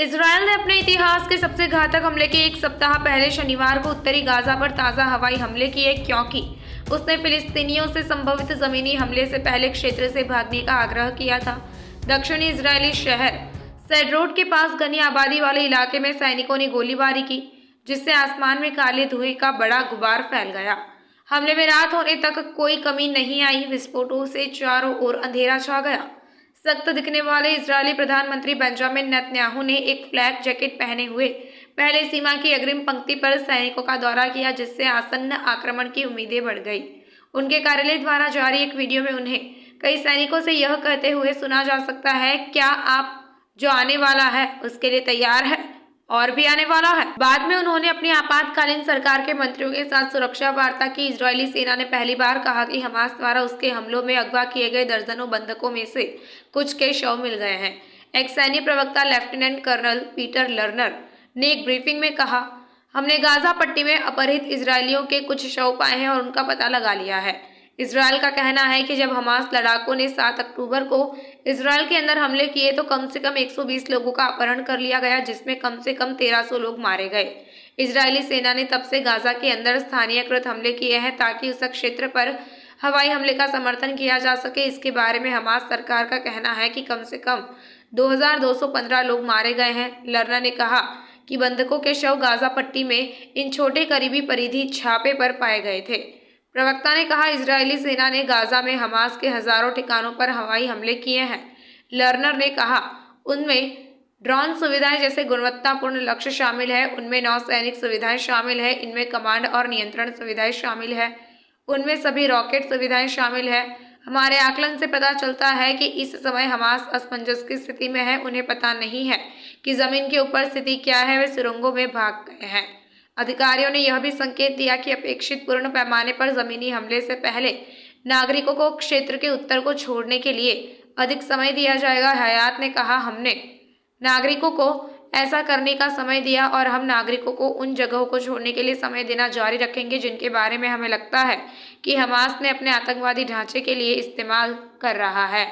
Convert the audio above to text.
Israel ने अपने इतिहास के सबसे घातक हमले के एक सप्ताह पहले शनिवार को उत्तरी गाजा पर ताज़ा हवाई हमले किए, क्योंकि उसने फिलिस्तीनियों से संभवित जमीनी हमले से पहले क्षेत्र से भागने का आग्रह किया था। दक्षिणी इजरायली शहर सेडरोट के पास घनी आबादी वाले इलाके में सैनिकों ने गोलीबारी की, जिससे आसमान में काले धुएं का बड़ा गुबार फैल गया। हमले में रात होने तक कोई कमी नहीं आई। विस्फोटों से चारों ओर अंधेरा छा गया। सख्त दिखने वाले इजरायली प्रधानमंत्री बेंजामिन नेतन्याहू ने एक फ्लैग जैकेट पहने हुए पहले सीमा की अग्रिम पंक्ति पर सैनिकों का दौरा किया, जिससे आसन्न आक्रमण की उम्मीदें बढ़ गई। उनके कार्यालय द्वारा जारी एक वीडियो में उन्हें कई सैनिकों से यह कहते हुए सुना जा सकता है, क्या आप जो आने वाला है उसके लिए तैयार है? और भी आने वाला है। बाद में उन्होंने अपनी आपातकालीन सरकार के मंत्रियों के साथ सुरक्षा वार्ता की। इजरायली सेना ने पहली बार कहा कि हमास द्वारा उसके हमलों में अगवा किए गए दर्जनों बंधकों में से कुछ के शव मिल गए हैं। एक सैन्य प्रवक्ता लेफ्टिनेंट कर्नल पीटर लर्नर ने एक ब्रीफिंग में कहा, हमने गाजा पट्टी में अपहृत इजरायलियों के कुछ शव पाए हैं और उनका पता लगा लिया है। इसराइल का कहना है कि जब हमास लड़ाकों ने 7 अक्टूबर को इसराइल के अंदर हमले किए तो कम से कम 120 लोगों का अपहरण कर लिया गया, जिसमें कम से कम 1300 लोग मारे गए। इजरायली सेना ने तब से गाजा के अंदर स्थानीयकृत हमले किए हैं ताकि उस क्षेत्र पर हवाई हमले का समर्थन किया जा सके। इसके बारे में हमास सरकार का कहना है कि कम से कम 2215 लोग मारे गए हैं। लर्नर ने कहा कि बंधकों के शव गाजा पट्टी में इन छोटे करीबी परिधि छापे पर पाए गए थे। प्रवक्ता ने कहा, इजरायली सेना ने गाजा में हमास के हजारों ठिकानों पर हवाई हमले किए हैं। लर्नर ने कहा, उनमें ड्रोन सुविधाएं जैसे गुणवत्तापूर्ण लक्ष्य शामिल है, उनमें नौसैनिक सुविधाएं शामिल है, इनमें कमांड और नियंत्रण सुविधाएं शामिल है, उनमें सभी रॉकेट सुविधाएं शामिल है। हमारे आकलन से पता चलता है कि इस समय हमास असमंजस की स्थिति में है। उन्हें पता नहीं है कि जमीन के ऊपर स्थिति क्या है। वे सुरंगों में भाग गए हैं। अधिकारियों ने यह भी संकेत दिया कि अपेक्षित पूर्ण पैमाने पर जमीनी हमले से पहले नागरिकों को क्षेत्र के उत्तर को छोड़ने के लिए अधिक समय दिया जाएगा। हयात ने कहा, हमने नागरिकों को ऐसा करने का समय दिया और हम नागरिकों को उन जगहों को छोड़ने के लिए समय देना जारी रखेंगे जिनके बारे में हमें लगता है कि हमास ने अपने आतंकवादी ढांचे के लिए इस्तेमाल कर रहा है।